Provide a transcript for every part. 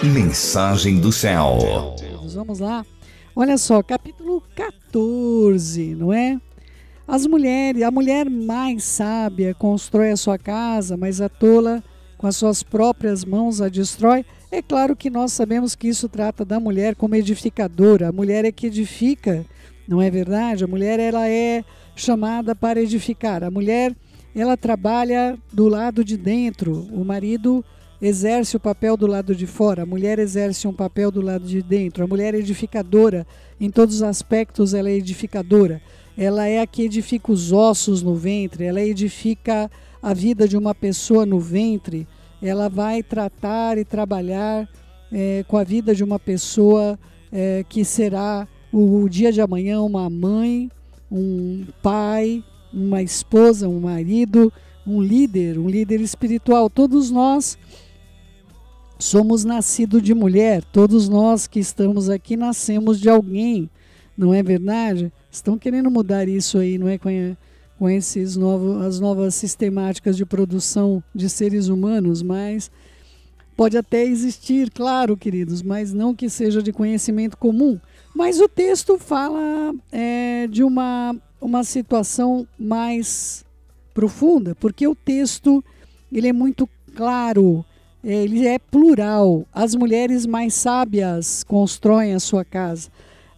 Mensagem do céu. Vamos lá. Olha só, capítulo 14, não é? A mulher mais sábia constrói a sua casa, mas a tola com as suas próprias mãos a destrói. É claro que nós sabemos que isso trata da mulher como edificadora. A mulher é que edifica, não é verdade? A mulher, ela é chamada para edificar. A mulher, ela trabalha do lado de dentro. O marido exerce o papel do lado de fora. A mulher exerce um papel do lado de dentro. A mulher é edificadora. Em todos os aspectos ela é edificadora. Ela é a que edifica os ossos no ventre. Ela edifica a vida de uma pessoa no ventre. Ela vai tratar e trabalhar com a vida de uma pessoa que será o dia de amanhã uma mãe, um pai, uma esposa, um marido, um líder espiritual. Todos nós somos nascidos de mulher. Todos nós que estamos aqui nascemos de alguém, não é verdade? Estão querendo mudar isso aí, não é? Com as novas sistemáticas de produção de seres humanos, mas pode até existir, claro, queridos, mas não que seja de conhecimento comum. Mas o texto fala de uma situação mais profunda, porque o texto ele é muito claro, ele é plural. As mulheres mais sábias constroem a sua casa.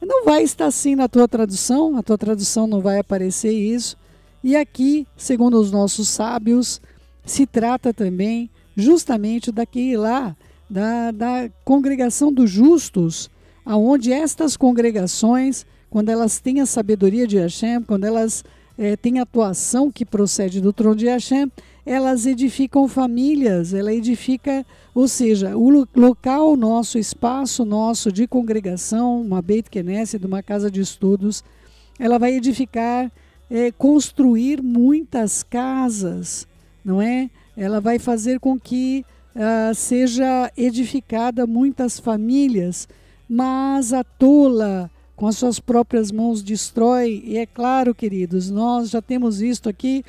Não vai estar assim na tua tradução, a tua tradução não vai aparecer isso. E aqui, segundo os nossos sábios, se trata também justamente daquele lá, da congregação dos justos, aonde estas congregações, quando elas têm a sabedoria de Hashem, quando elas têm a atuação que procede do trono de Hashem, elas edificam famílias, ela edifica, ou seja, o local nosso, o espaço nosso de congregação, uma Beit Knesset, uma casa de estudos, ela vai edificar, construir muitas casas, não é? Ela vai fazer com que seja edificada muitas famílias, mas a tola com as suas próprias mãos destrói. E é claro, queridos, nós já temos visto aqui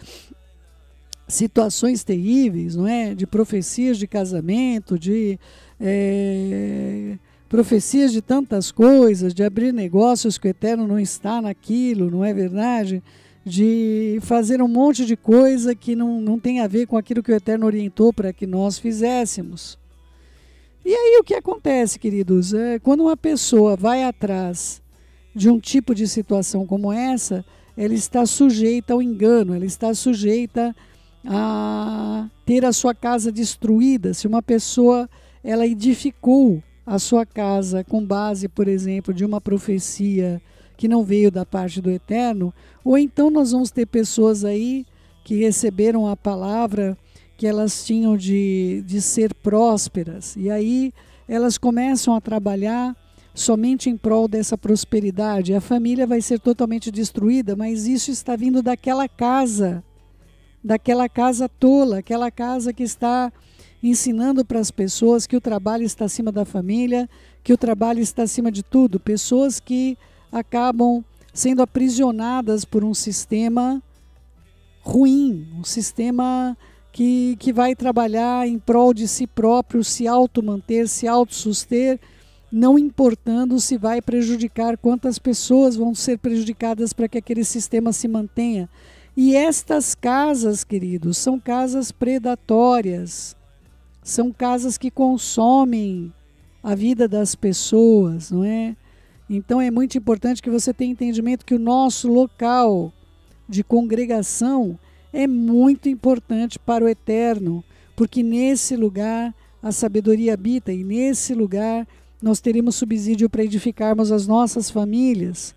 situações terríveis, não é? De profecias de casamento, de profecias de tantas coisas, de abrir negócios que o Eterno não está naquilo, não é verdade? De fazer um monte de coisa que não tem a ver com aquilo que o Eterno orientou para que nós fizéssemos. E aí o que acontece, queridos? Quando uma pessoa vai atrás de um tipo de situação como essa, ela está sujeita ao engano, ela está sujeita a ter a sua casa destruída. Se uma pessoa ela edificou a sua casa com base, por exemplo, de uma profecia que não veio da parte do Eterno, ou então nós vamos ter pessoas aí que receberam a palavra que elas tinham de ser prósperas, e aí elas começam a trabalhar somente em prol dessa prosperidade. A família vai ser totalmente destruída, mas isso está vindo daquela casa tola, aquela casa que está ensinando para as pessoas que o trabalho está acima da família, que o trabalho está acima de tudo. Pessoas que acabam sendo aprisionadas por um sistema ruim, um sistema que vai trabalhar em prol de si próprio, se automanter, se autossuster, não importando se vai prejudicar, quantas pessoas vão ser prejudicadas para que aquele sistema se mantenha. E estas casas, queridos, são casas predatórias, são casas que consomem a vida das pessoas, não é? Então é muito importante que você tenha entendimento que o nosso local de congregação é muito importante para o Eterno, porque nesse lugar a sabedoria habita e nesse lugar nós teremos subsídio para edificarmos as nossas famílias.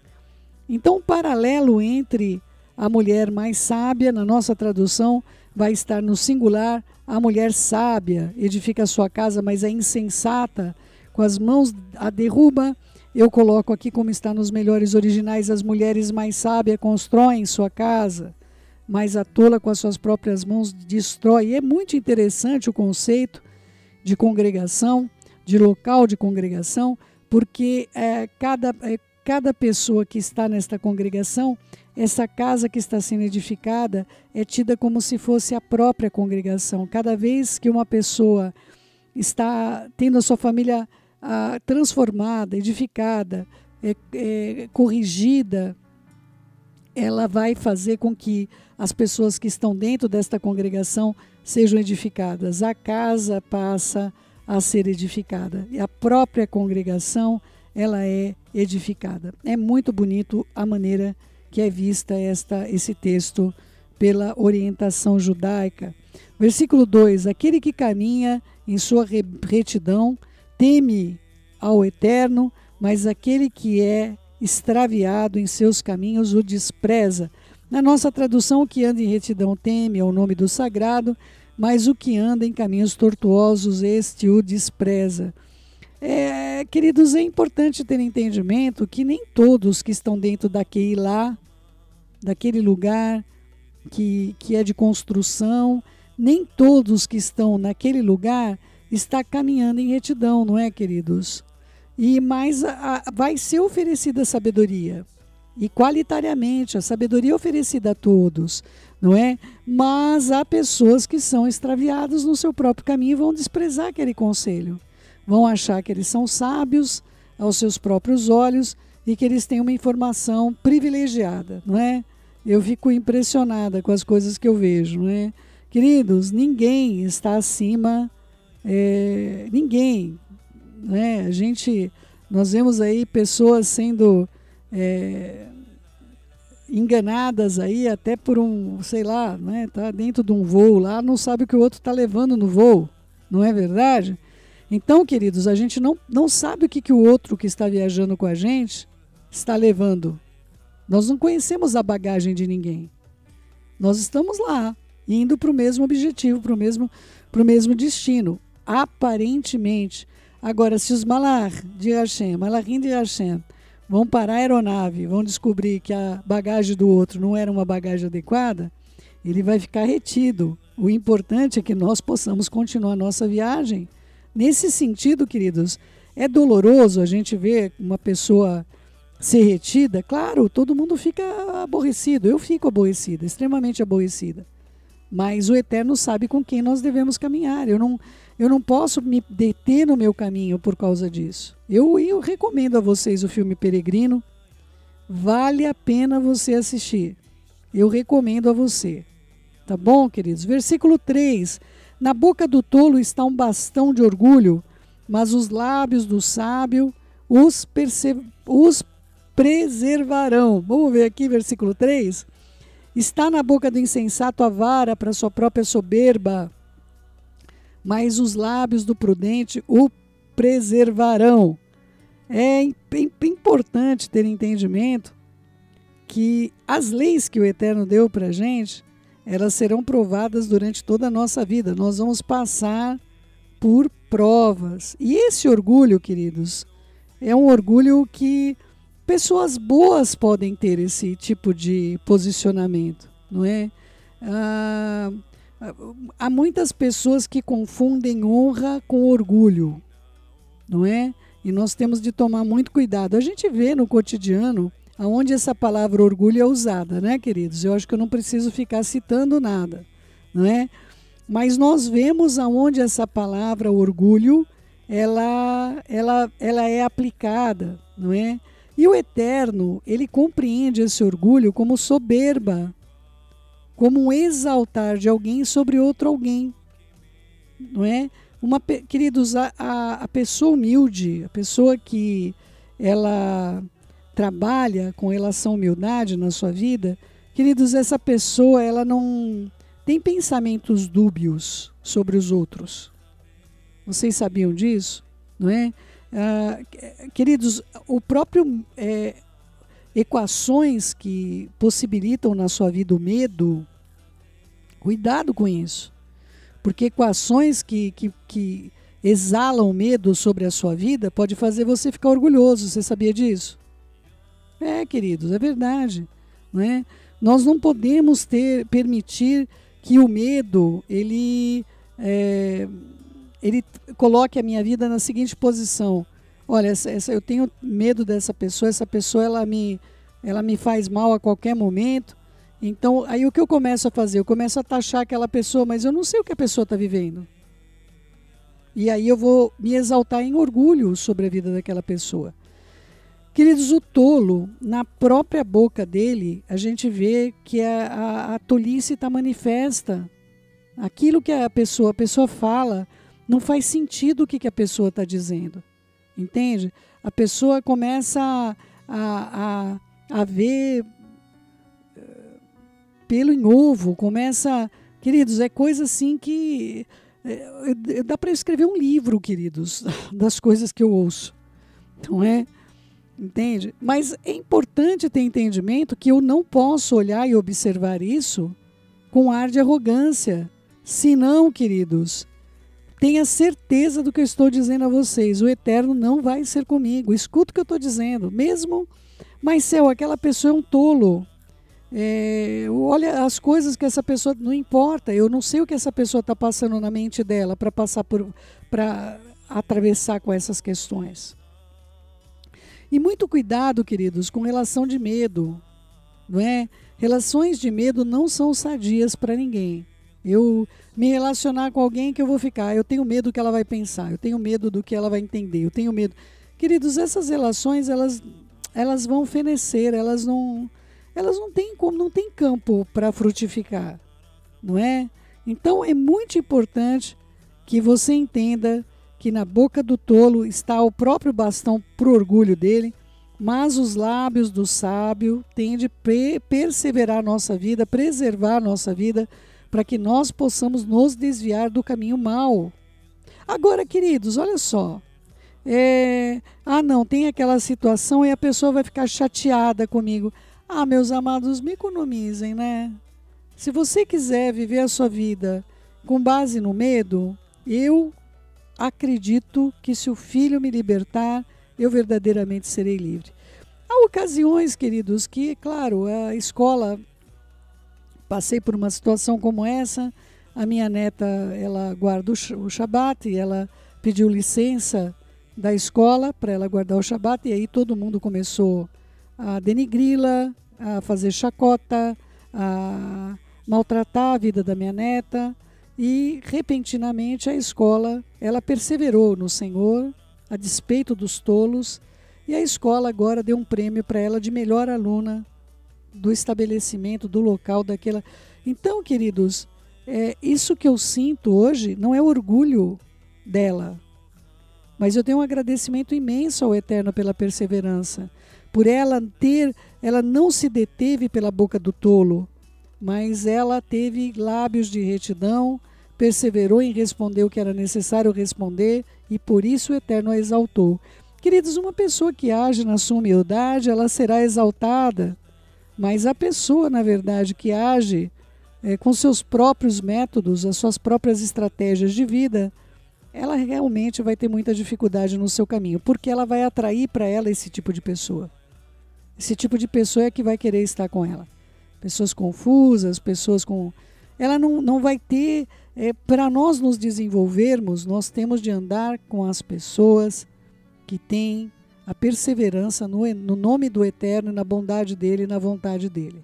Então, o paralelo entre a mulher mais sábia, na nossa tradução, vai estar no singular. A mulher sábia edifica a sua casa, mas é insensata, com as mãos a derruba. Eu coloco aqui como está nos melhores originais: as mulheres mais sábias constroem sua casa, mas a tola com as suas próprias mãos destrói. E é muito interessante o conceito de congregação, de local de congregação, porque cada pessoa que está nesta congregação, essa casa que está sendo edificada é tida como se fosse a própria congregação. Cada vez que uma pessoa está tendo a sua família transformada, edificada, corrigida, ela vai fazer com que as pessoas que estão dentro desta congregação sejam edificadas. A casa passa a ser edificada e a própria congregação, ela é edificada. É muito bonito a maneira que é vista esse texto pela orientação judaica. Versículo 2: aquele que caminha em sua retidão teme ao Eterno, mas aquele que é extraviado em seus caminhos o despreza. Na nossa tradução, o que anda em retidão teme ao nome do sagrado, mas o que anda em caminhos tortuosos, este o despreza. Queridos, é importante ter entendimento que nem todos que estão dentro daquele lugar que é de construção, nem todos que estão naquele lugar está caminhando em retidão, não é, queridos? Mas vai ser oferecida sabedoria, e qualitariamente a sabedoria é oferecida a todos, não é? Mas há pessoas que são extraviadas no seu próprio caminho e vão desprezar aquele conselho, vão achar que eles são sábios aos seus próprios olhos e que eles têm uma informação privilegiada, não é? Eu fico impressionada com as coisas que eu vejo, não é? Queridos, ninguém está acima, ninguém. Né? Nós vemos aí pessoas sendo enganadas aí até por sei lá, né? Tá dentro de um voo lá, não sabe o que o outro está levando no voo, não é verdade? Então, queridos, a gente não sabe o que o outro que está viajando com a gente está levando. Nós não conhecemos a bagagem de ninguém. Nós estamos lá, indo para o mesmo objetivo, para o mesmo destino, aparentemente. Agora, se os malachim de Hashem vão parar a aeronave, vão descobrir que a bagagem do outro não era uma bagagem adequada, ele vai ficar retido. O importante é que nós possamos continuar a nossa viagem. Nesse sentido, queridos, é doloroso a gente ver uma pessoa ser retida. Claro, todo mundo fica aborrecido. Eu fico aborrecida, extremamente aborrecida. Mas o Eterno sabe com quem nós devemos caminhar. Eu não posso me deter no meu caminho por causa disso. Eu recomendo a vocês o filme Peregrino. Vale a pena você assistir. Eu recomendo a você. Tá bom, queridos? Versículo 3. Na boca do tolo está um bastão de orgulho, mas os lábios do sábio os preservarão. Vamos ver aqui, versículo 3. Está na boca do insensato a vara para sua própria soberba, mas os lábios do prudente o preservarão. É importante ter entendimento que as leis que o Eterno deu para a gente, elas serão provadas durante toda a nossa vida. Nós vamos passar por provas. E esse orgulho, queridos, é um orgulho que pessoas boas podem ter esse tipo de posicionamento, não é? Há muitas pessoas que confundem honra com orgulho, não é? E nós temos de tomar muito cuidado. A gente vê no cotidiano aonde essa palavra orgulho é usada, né, queridos? Eu acho que eu não preciso ficar citando nada, não é? Mas nós vemos aonde essa palavra orgulho ela é aplicada, não é? E o Eterno, ele compreende esse orgulho como soberba, como um exaltar de alguém sobre outro alguém, não é? Queridos, a pessoa humilde, a pessoa que ela trabalha com relação à humildade na sua vida, queridos, essa pessoa ela não tem pensamentos dúbios sobre os outros. Vocês sabiam disso? Não é? Queridos, o próprio equações que possibilitam na sua vida o medo, cuidado com isso, porque equações que exalam medo sobre a sua vida pode fazer você ficar orgulhoso. Você sabia disso? Queridos, é verdade, não é? Nós não podemos permitir que o medo ele coloque a minha vida na seguinte posição: olha, eu tenho medo dessa pessoa, essa pessoa ela me faz mal a qualquer momento. Então, aí o que eu começo a fazer? Eu começo a taxar aquela pessoa, mas eu não sei o que a pessoa está vivendo. E aí eu vou me exaltar em orgulho sobre a vida daquela pessoa. Queridos, o tolo, na própria boca dele, a gente vê que a tolice está manifesta. Aquilo que a pessoa fala, não faz sentido o que a pessoa está dizendo. Entende? A pessoa começa a ver pelo em ovo, começa... Queridos, é coisa assim que... dá para escrever um livro, queridos, das coisas que eu ouço. Não é? Entende? Mas é importante ter entendimento que eu não posso olhar e observar isso com ar de arrogância. Senão, queridos, tenha certeza do que eu estou dizendo a vocês. O Eterno não vai ser comigo. Escuta o que eu estou dizendo. Mesmo, mas céu, aquela pessoa é um tolo. Olha as coisas que essa pessoa... Não importa, eu não sei o que essa pessoa está passando na mente dela para atravessar com essas questões. E muito cuidado, queridos, com relação de medo, não é? Relações de medo não são sadias para ninguém. Eu me relacionar com alguém que eu vou ficar, eu tenho medo do que ela vai pensar, eu tenho medo do que ela vai entender, eu tenho medo. Queridos, essas relações, elas vão fenecer, elas não têm como, não tem campo para frutificar, não é? Então é muito importante que você entenda que na boca do tolo está o próprio bastão para o orgulho dele, mas os lábios do sábio têm de perseverar a nossa vida, preservar a nossa vida, para que nós possamos nos desviar do caminho mau. Agora, queridos, olha só. Não, tem aquela situação e a pessoa vai ficar chateada comigo. Meus amados, me economizem, né? Se você quiser viver a sua vida com base no medo, eu acredito que se o Filho me libertar, eu verdadeiramente serei livre. Há ocasiões, queridos, que, claro, a escola, passei por uma situação como essa, a minha neta, ela guarda o Shabat, e ela pediu licença da escola para ela guardar o Shabat, e aí todo mundo começou a denigri-la, a fazer chacota, a maltratar a vida da minha neta. E, repentinamente, a escola, ela perseverou no Senhor, a despeito dos tolos, e a escola agora deu um prêmio para ela de melhor aluna do estabelecimento, do local, daquela... Então, queridos, isso que eu sinto hoje não é orgulho dela, mas eu tenho um agradecimento imenso ao Eterno pela perseverança, por ela não se deteve pela boca do tolo, mas ela teve lábios de retidão, perseverou em responder o que era necessário responder, e por isso o Eterno a exaltou. Queridos, uma pessoa que age na sua humildade, ela será exaltada, mas a pessoa, na verdade, que age com seus próprios métodos, as suas próprias estratégias de vida, ela realmente vai ter muita dificuldade no seu caminho, porque ela vai atrair para ela esse tipo de pessoa. Esse tipo de pessoa é que vai querer estar com ela. Pessoas confusas, pessoas com... Ela não vai ter... para nós nos desenvolvermos, nós temos de andar com as pessoas que têm a perseverança no nome do Eterno, na bondade dEle e na vontade dEle.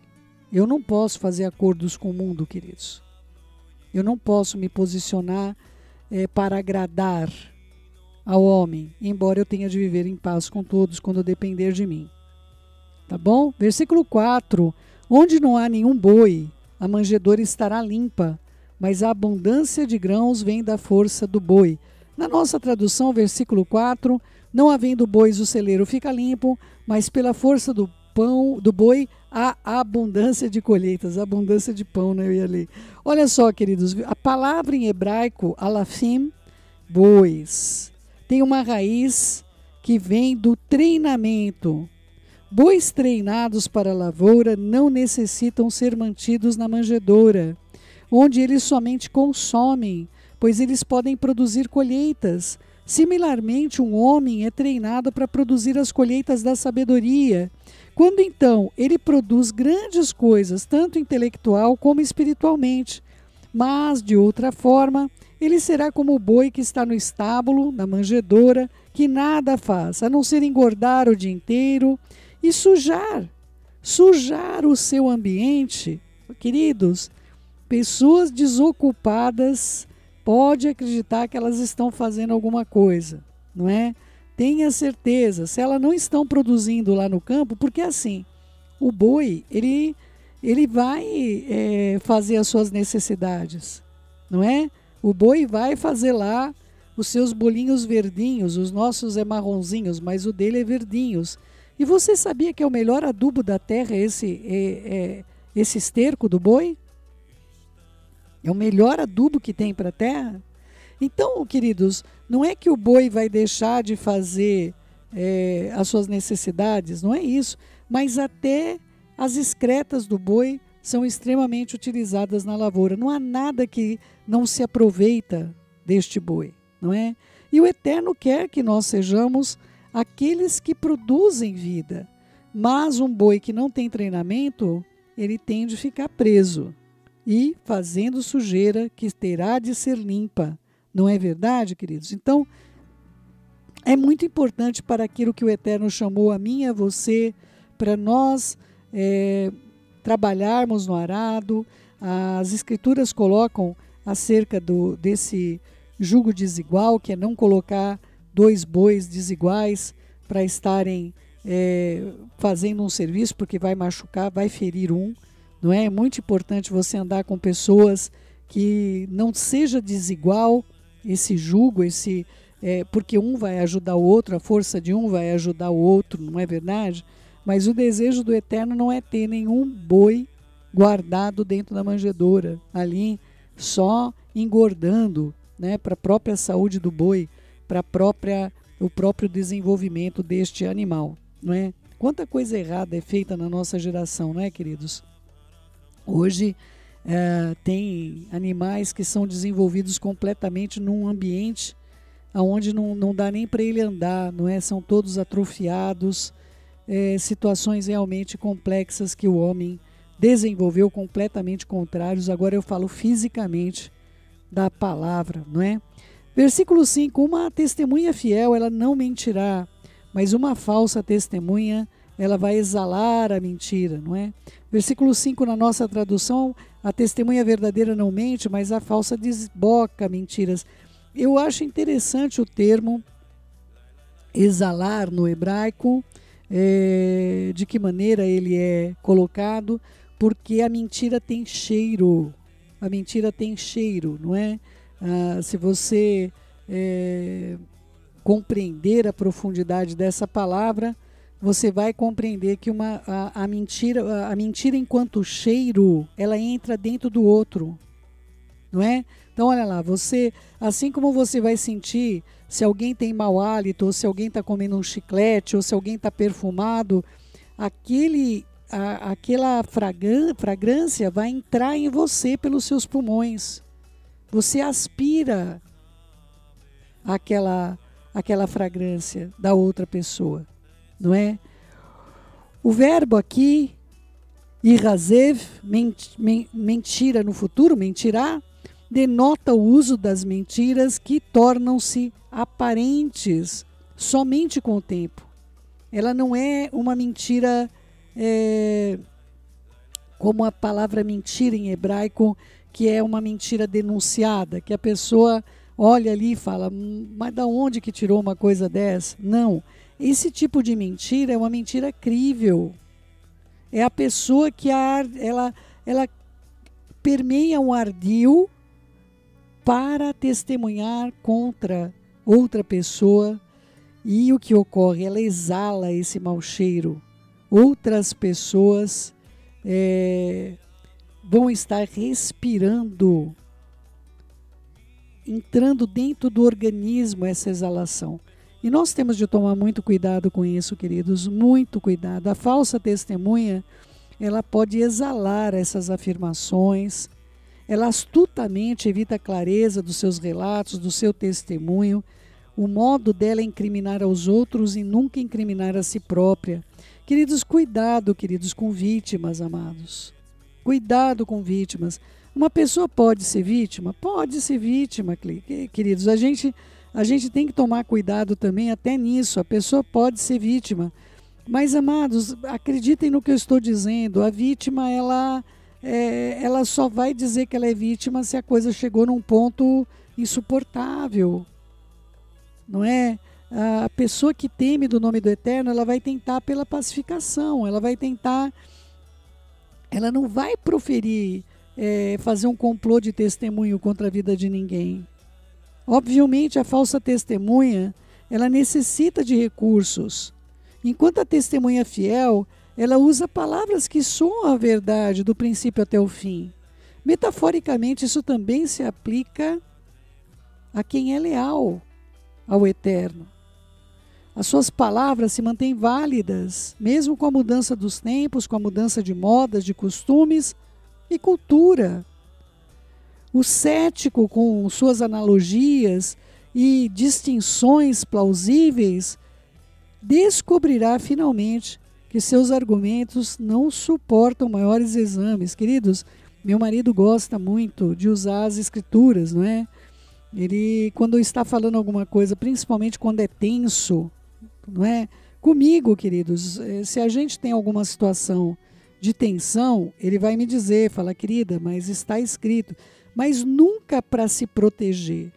Eu não posso fazer acordos com o mundo, queridos. Eu não posso me posicionar para agradar ao homem, embora eu tenha de viver em paz com todos quando depender de mim. Tá bom? Versículo 4. Onde não há nenhum boi, a manjedoura estará limpa, mas a abundância de grãos vem da força do boi. Na nossa tradução, versículo 4, não havendo bois o celeiro fica limpo, mas pela força do boi há abundância de colheitas, abundância de pão, né? Eu ia ler. Olha só, queridos, a palavra em hebraico, alafim, bois, tem uma raiz que vem do treinamento. Bois treinados para a lavoura não necessitam ser mantidos na manjedoura, onde eles somente consomem, pois eles podem produzir colheitas. Similarmente, um homem é treinado para produzir as colheitas da sabedoria. Quando então ele produz grandes coisas, tanto intelectual como espiritualmente, mas de outra forma, ele será como o boi que está no estábulo, na manjedoura, que nada faz, a não ser engordar o dia inteiro e sujar o seu ambiente. Queridos, pessoas desocupadas pode acreditar que elas estão fazendo alguma coisa, não é? Tenha certeza, se elas não estão produzindo lá no campo, porque assim, o boi, ele vai fazer as suas necessidades, não é? O boi vai fazer lá os seus bolinhos verdinhos, os nossos é marronzinhos, mas o dele é verdinhos. E você sabia que é o melhor adubo da terra esse esterco do boi? É o melhor adubo que tem para a terra? Então, queridos, não é que o boi vai deixar de fazer as suas necessidades, não é isso, mas até as excretas do boi são extremamente utilizadas na lavoura. Não há nada que não se aproveita deste boi, não é? E o Eterno quer que nós sejamos aqueles que produzem vida. Mas um boi que não tem treinamento, ele tende a ficar preso e fazendo sujeira que terá de ser limpa. Não é verdade, queridos? Então, é muito importante para aquilo que o Eterno chamou a mim e a você, para nós trabalharmos no arado. As Escrituras colocam acerca desse jugo desigual, que é não colocar dois bois desiguais para estarem fazendo um serviço, porque vai machucar, vai ferir um, não é? É muito importante você andar com pessoas que não seja desigual esse jugo, porque um vai ajudar o outro, a força de um vai ajudar o outro, não é verdade? Mas o desejo do Eterno não é ter nenhum boi guardado dentro da manjedoura, ali só engordando, né, para a própria saúde do boi, para o próprio desenvolvimento deste animal, não é? Quanta coisa errada é feita na nossa geração, não é, queridos? Hoje tem animais que são desenvolvidos completamente num ambiente onde não dá nem para ele andar, não é? São todos atrofiados, situações realmente complexas que o homem desenvolveu completamente contrários. Agora eu falo fisicamente da palavra, não é? Versículo 5, uma testemunha fiel, ela não mentirá, mas uma falsa testemunha, ela vai exalar a mentira, não é? Versículo 5, na nossa tradução, a testemunha verdadeira não mente, mas a falsa desboca mentiras. Eu acho interessante o termo exalar no hebraico, de que maneira ele é colocado, porque a mentira tem cheiro, não é? Se você compreender a profundidade dessa palavra, você vai compreender que a mentira enquanto cheiro, ela entra dentro do outro, não é? Então olha lá, assim como você vai sentir se alguém tem mau hálito, ou se alguém está comendo um chiclete, ou se alguém está perfumado, aquela fragrância vai entrar em você pelos seus pulmões. Você aspira aquela fragrância da outra pessoa, não é? O verbo aqui, irazev, mentira no futuro, mentirá, denota o uso das mentiras que tornam-se aparentes somente com o tempo. Ela não é uma mentira como a palavra mentira em hebraico, que é uma mentira denunciada, que a pessoa olha ali e fala, mas da onde que tirou uma coisa dessa? Não, esse tipo de mentira é uma mentira crível. É a pessoa que ela permeia um ardil para testemunhar contra outra pessoa, e o que ocorre? Ela exala esse mau cheiro. Outras pessoas vão estar respirando, entrando dentro do organismo essa exalação. E nós temos de tomar muito cuidado com isso, queridos, muito cuidado. A falsa testemunha, ela pode exalar essas afirmações, ela astutamente evita a clareza dos seus relatos, do seu testemunho. O modo dela é incriminar aos outros e nunca incriminar a si própria. Queridos, cuidado, queridos, com vítimas, amados. Cuidado com vítimas. Uma pessoa pode ser vítima? Pode ser vítima, queridos. A gente tem que tomar cuidado também até nisso. A pessoa pode ser vítima. Mas, amados, acreditem no que eu estou dizendo. A vítima, ela ela só vai dizer que ela é vítima se a coisa chegou num ponto insuportável, não é? A pessoa que teme do nome do Eterno, ela vai tentar pela pacificação, ela não vai proferir, fazer um complô de testemunho contra a vida de ninguém. Obviamente, a falsa testemunha, ela necessita de recursos. Enquanto a testemunha fiel, ela usa palavras que soam a verdade do princípio até o fim. Metaforicamente, isso também se aplica a quem é leal ao Eterno. As suas palavras se mantêm válidas, mesmo com a mudança dos tempos, com a mudança de modas, de costumes e cultura. O cético, com suas analogias e distinções plausíveis, descobrirá finalmente que seus argumentos não suportam maiores exames. Queridos, meu marido gosta muito de usar as escrituras, não é? Ele, quando está falando alguma coisa, principalmente quando é tenso, não é? Comigo, queridos, se a gente tem alguma situação de tensão, ele vai me dizer, fala, querida, mas está escrito. Mas nunca para se proteger,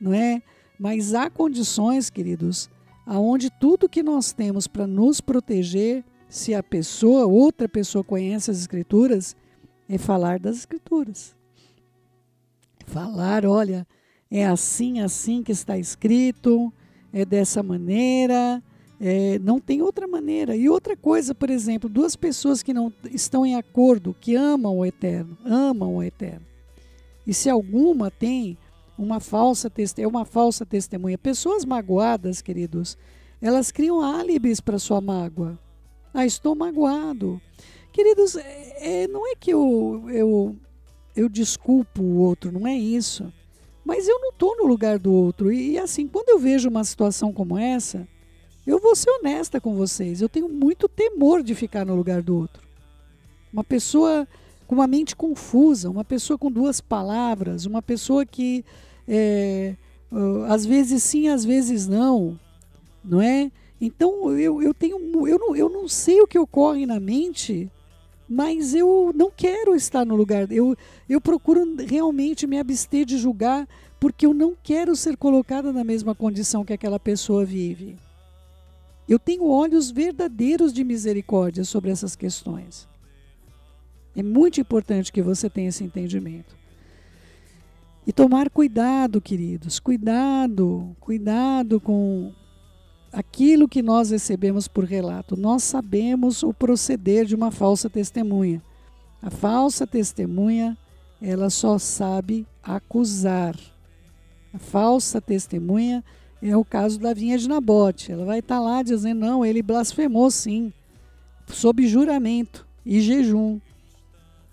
não é? Mas há condições, queridos, aonde tudo que nós temos para nos proteger, se a pessoa, outra pessoa conhece as escrituras, é falar das escrituras. Falar, olha, é assim que está escrito, é dessa maneira, não tem outra maneira. E outra coisa, por exemplo, duas pessoas que não estão em acordo, que amam o Eterno, e se alguma tem uma falsa testemunha, pessoas magoadas, queridos, elas criam álibis para sua mágoa. Estou magoado. Queridos, não é que eu desculpo o outro, não é isso. Mas eu não estou no lugar do outro. E assim, quando eu vejo uma situação como essa, eu vou ser honesta com vocês. Eu tenho muito temor de ficar no lugar do outro. Uma pessoa com uma mente confusa, uma pessoa com duas palavras, uma pessoa que às vezes sim, às vezes não, não é? Então eu não sei o que ocorre na mente, mas eu não quero estar no lugar. Eu procuro realmente me abster de julgar, porque eu não quero ser colocada na mesma condição que aquela pessoa vive. Eu tenho olhos verdadeiros de misericórdia sobre essas questões. É muito importante que você tenha esse entendimento. E tomar cuidado, queridos, cuidado com aquilo que nós recebemos por relato. Nós sabemos o proceder de uma falsa testemunha. A falsa testemunha, ela só sabe acusar. A falsa testemunha é o caso da vinha de Nabote. Ela vai estar lá dizendo, não, ele blasfemou sim, sob juramento e jejum.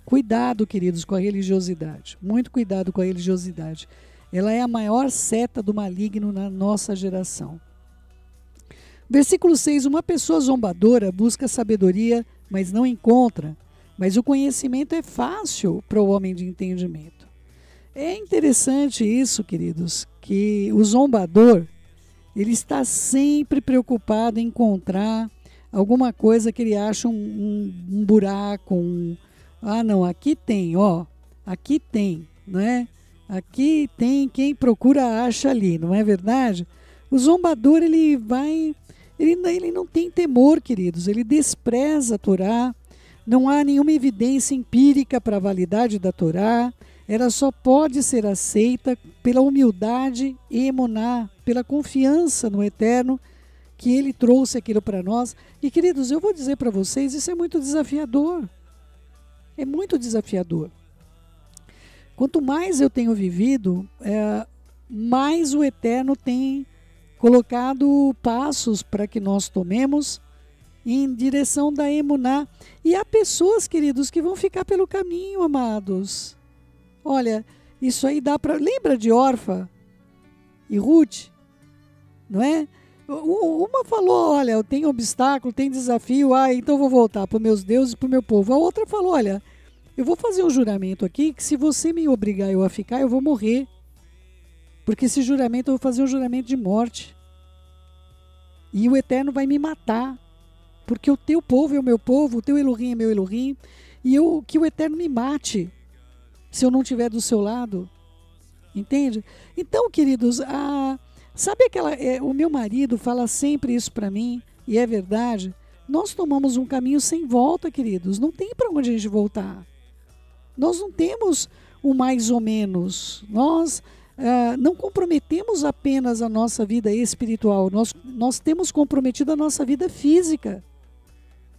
Cuidado, queridos, com a religiosidade. Muito cuidado com a religiosidade. Ela é a maior seta do maligno na nossa geração. Versículo 6. Uma pessoa zombadora busca sabedoria, mas não encontra. Mas o conhecimento é fácil para o homem de entendimento. É interessante isso, queridos, que o zombador, ele está sempre preocupado em encontrar alguma coisa que ele acha um buraco, não, aqui tem, aqui tem, né? Aqui tem, quem procura acha ali, não é verdade? O zombador, ele não tem temor, queridos, ele despreza a Torá, não há nenhuma evidência empírica para a validade da Torá, ela só pode ser aceita pela humildade e emuná, pela confiança no Eterno, que ele trouxe aquilo para nós. E, queridos, eu vou dizer para vocês, isso é muito desafiador. É muito desafiador. Quanto mais eu tenho vivido, mais o Eterno tem colocado passos para que nós tomemos em direção da emuná. E há pessoas, queridos, que vão ficar pelo caminho, amados. Olha, isso aí dá para... Lembra de Orfa e Ruth? Não é? Uma falou, olha, eu tenho obstáculo, tem desafio, então eu vou voltar para os meus deuses e para o meu povo. A outra falou, olha, eu vou fazer um juramento aqui, que se você me obrigar eu a ficar, eu vou morrer. Porque esse juramento, eu vou fazer um juramento de morte. E o Eterno vai me matar. Porque o teu povo é o meu povo, o teu Elohim é meu Elohim. e que o Eterno me mate se eu não estiver do seu lado. Entende? Então, queridos, sabe o meu marido fala sempre isso para mim, e é verdade. Nós tomamos um caminho sem volta, queridos. Não tem para onde a gente voltar. Nós não temos o mais ou menos. Nós não comprometemos apenas a nossa vida espiritual. Nós temos comprometido a nossa vida física.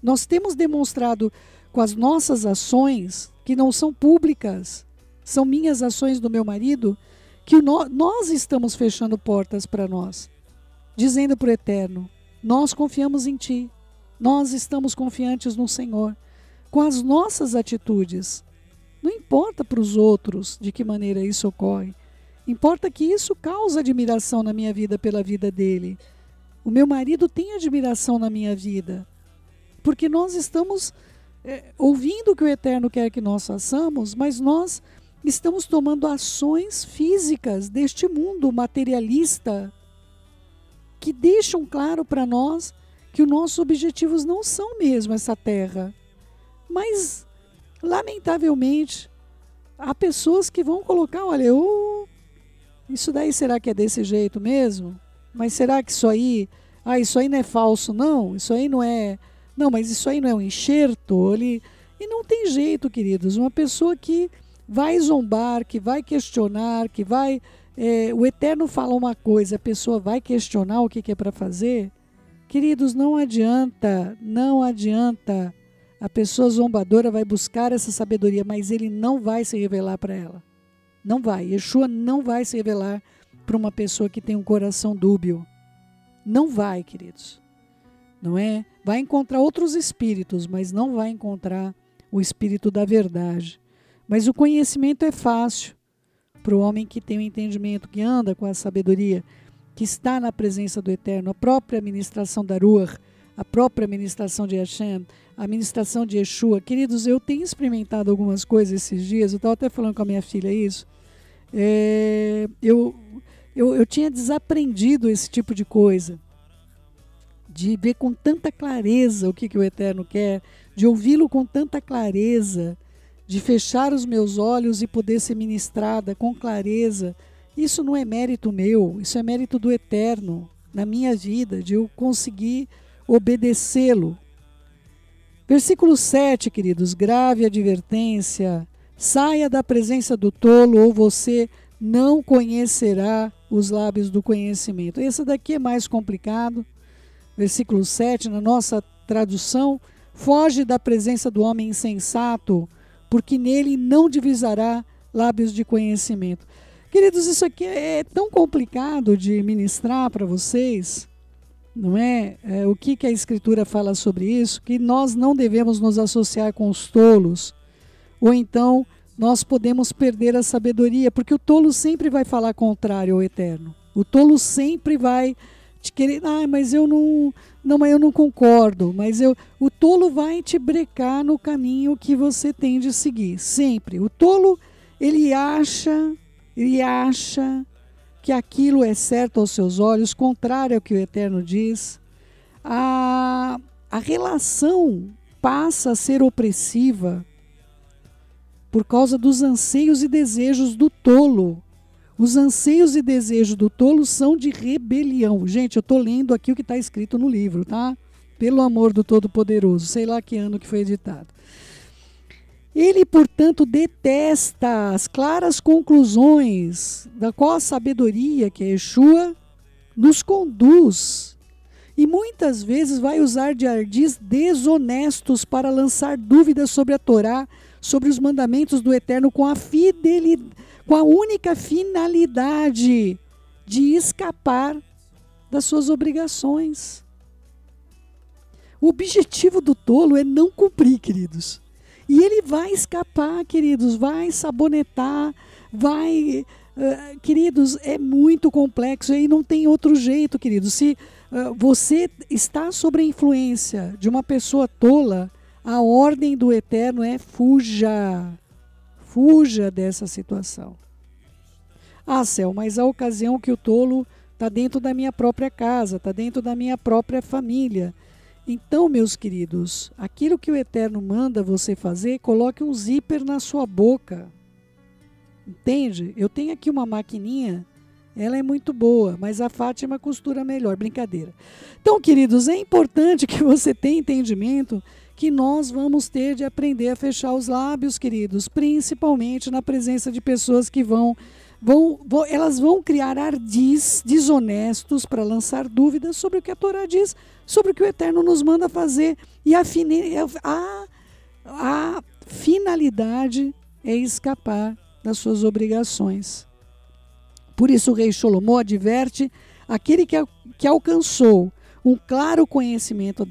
Nós temos demonstrado com as nossas ações, que não são públicas, são minhas ações do meu marido, que nós estamos fechando portas para nós, dizendo para o Eterno, nós confiamos em Ti, nós estamos confiantes no Senhor, com as nossas atitudes. Não importa para os outros de que maneira isso ocorre, importa que isso causa admiração na minha vida pela vida dele. O meu marido tem admiração na minha vida, porque nós estamos ouvindo o que o Eterno quer que nós façamos, mas nós estamos tomando ações físicas deste mundo materialista que deixam claro para nós que os nossos objetivos não são mesmo essa terra. Mas, lamentavelmente, há pessoas que vão colocar, olha, isso daí será que é desse jeito mesmo? Mas será que isso aí não é falso, não? Isso aí não é... Não, mas isso aí não é um enxerto? E não tem jeito, queridos. Uma pessoa que vai zombar, que vai questionar, que vai... o Eterno fala uma coisa, a pessoa vai questionar o que é para fazer. Queridos, não adianta, não adianta. A pessoa zombadora vai buscar essa sabedoria, mas ele não vai se revelar para ela. Não vai. Yeshua não vai se revelar para uma pessoa que tem um coração dúbio. Não vai, queridos. Não é? Vai encontrar outros espíritos, mas não vai encontrar o espírito da verdade. Mas o conhecimento é fácil para o homem que tem o entendimento, que anda com a sabedoria, que está na presença do Eterno, a própria ministração da Ruach, a própria ministração de Hashem, a ministração de Yeshua. Queridos, eu tenho experimentado algumas coisas esses dias, eu estava até falando com a minha filha isso. Eu tinha desaprendido esse tipo de coisa, de ver com tanta clareza o que o Eterno quer, de ouvi-lo com tanta clareza, de fechar os meus olhos e poder ser ministrada com clareza. Isso não é mérito meu, isso é mérito do Eterno na minha vida, de eu conseguir obedecê-lo. Versículo 7, queridos, grave advertência: saia da presença do tolo, ou você não conhecerá os lábios do conhecimento. Esse daqui é mais complicado. Versículo 7, na nossa tradução: foge da presença do homem insensato, porque nele não divisará lábios de conhecimento. Queridos, isso aqui é tão complicado de ministrar para vocês, não é? O que a Escritura fala sobre isso? Que nós não devemos nos associar com os tolos, ou então nós podemos perder a sabedoria, porque o tolo sempre vai falar contrário ao Eterno. O tolo sempre vai te querer, mas eu não concordo, o tolo vai te brecar no caminho que você tem de seguir, sempre. O tolo, ele acha que aquilo é certo aos seus olhos, contrário ao que o Eterno diz. A relação passa a ser opressiva por causa dos anseios e desejos do tolo. Os anseios e desejos do tolo são de rebelião. Gente, eu estou lendo aqui o que está escrito no livro, tá? Pelo amor do Todo-Poderoso, sei lá que ano que foi editado. Ele, portanto, detesta as claras conclusões da qual a sabedoria, que é Yeshua, nos conduz. E muitas vezes vai usar de ardis desonestos para lançar dúvidas sobre a Torá, sobre os mandamentos do Eterno, com a única finalidade de escapar das suas obrigações. O objetivo do tolo é não cumprir, queridos. E ele vai escapar, queridos, vai sabonetar, queridos, é muito complexo e não tem outro jeito, queridos. Se você está sob a influência de uma pessoa tola, a ordem do Eterno é fuja. Fuja dessa situação. Céu, mas a ocasião que o tolo está dentro da minha própria casa, está dentro da minha própria família. Então, meus queridos, aquilo que o Eterno manda você fazer, coloque um zíper na sua boca. Entende? Eu tenho aqui uma maquininha, ela é muito boa, mas a Fátima costura melhor, brincadeira. Então, queridos, é importante que você tenha entendimento que nós vamos ter de aprender a fechar os lábios, queridos, principalmente na presença de pessoas que elas vão criar ardis desonestos para lançar dúvidas sobre o que a Torá diz, sobre o que o Eterno nos manda fazer. E a finalidade é escapar das suas obrigações. Por isso o rei Salomão adverte aquele que alcançou um claro conhecimento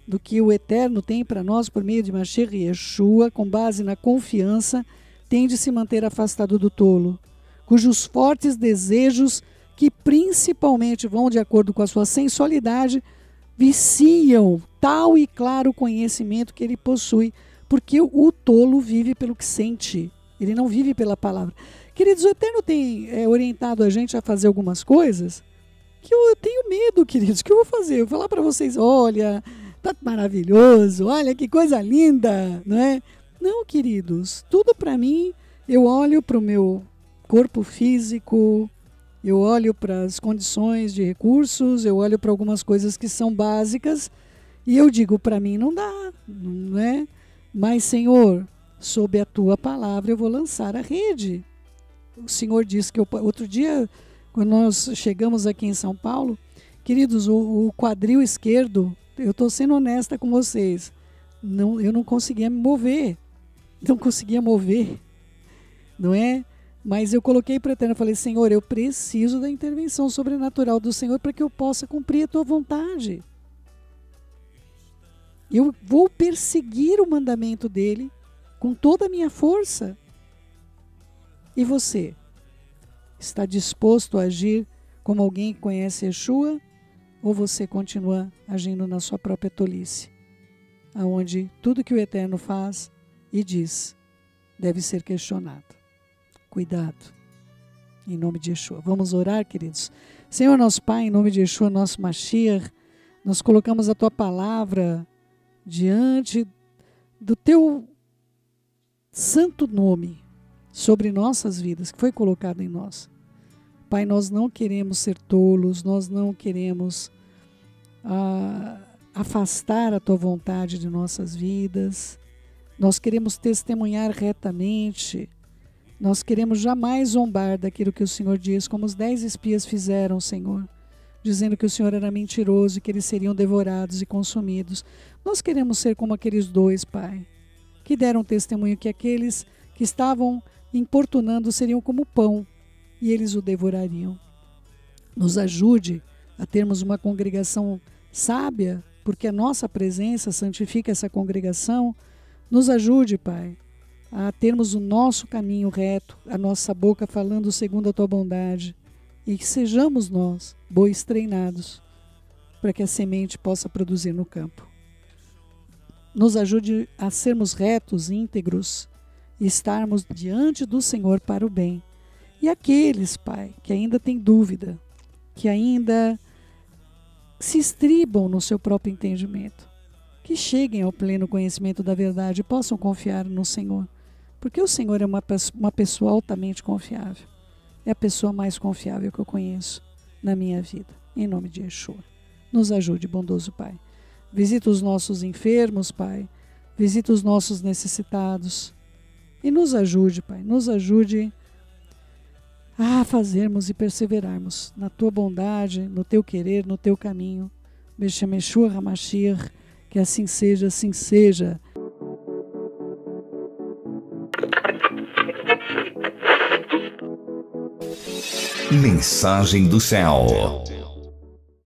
do que o Eterno tem para nós por meio de Mashiach e Yeshua, com base na confiança, tem de se manter afastado do tolo, cujos fortes desejos, que principalmente vão de acordo com a sua sensualidade, viciam tal e claro conhecimento que ele possui, porque o tolo vive pelo que sente, ele não vive pela palavra. Queridos, o Eterno tem orientado a gente a fazer algumas coisas que eu tenho medo, queridos, que eu vou fazer? Eu vou falar para vocês, olha, tá maravilhoso, olha que coisa linda, não é? Não, queridos, tudo para mim, eu olho para o meu corpo físico, eu olho para as condições de recursos, eu olho para algumas coisas que são básicas e eu digo, para mim não dá, não é? Mas, Senhor, sob a tua palavra eu vou lançar a rede. O Senhor disse que outro dia, quando nós chegamos aqui em São Paulo, queridos, o quadril esquerdo, eu estou sendo honesta com vocês, eu não conseguia me mover. Não conseguia mover, não é? Mas eu coloquei para o Eterno, falei, Senhor, eu preciso da intervenção sobrenatural do Senhor para que eu possa cumprir a tua vontade. Eu vou perseguir o mandamento dele com toda a minha força. E você? Está disposto a agir como alguém que conhece Yeshua? Ou você continua agindo na sua própria tolice? Onde tudo que o Eterno faz e diz, deve ser questionado. Cuidado, em nome de Yeshua. Vamos orar, queridos. Senhor nosso Pai, em nome de Yeshua, nosso Mashiach, nós colocamos a Tua palavra diante do Teu santo nome sobre nossas vidas, que foi colocado em nós. Pai, nós não queremos ser tolos, nós não queremos afastar a Tua vontade de nossas vidas. Nós queremos testemunhar retamente, nós queremos jamais zombar daquilo que o Senhor diz, como os 10 espias fizeram, Senhor, dizendo que o Senhor era mentiroso e que eles seriam devorados e consumidos. Nós queremos ser como aqueles 2, Pai, que deram testemunho que aqueles que estavam importunando seriam como pão e eles o devorariam. Nos ajude a termos uma congregação sábia, porque a nossa presença santifica essa congregação. Nos ajude, Pai, a termos o nosso caminho reto, a nossa boca falando segundo a Tua bondade, e que sejamos nós bois treinados para que a semente possa produzir no campo. Nos ajude a sermos retos, íntegros e estarmos diante do Senhor para o bem. E aqueles, Pai, que ainda têm dúvida, que ainda se estribam no seu próprio entendimento, que cheguem ao pleno conhecimento da verdade e possam confiar no Senhor. Porque o Senhor é uma pessoa altamente confiável. É a pessoa mais confiável que eu conheço na minha vida. Em nome de Yeshua. Nos ajude, bondoso Pai. Visita os nossos enfermos, Pai. Visita os nossos necessitados. E nos ajude, Pai. Nos ajude a fazermos e perseverarmos na Tua bondade, no Teu querer, no Teu caminho. Beshem Yeshua HaMashiach. Que assim seja, assim seja. Mensagem do céu.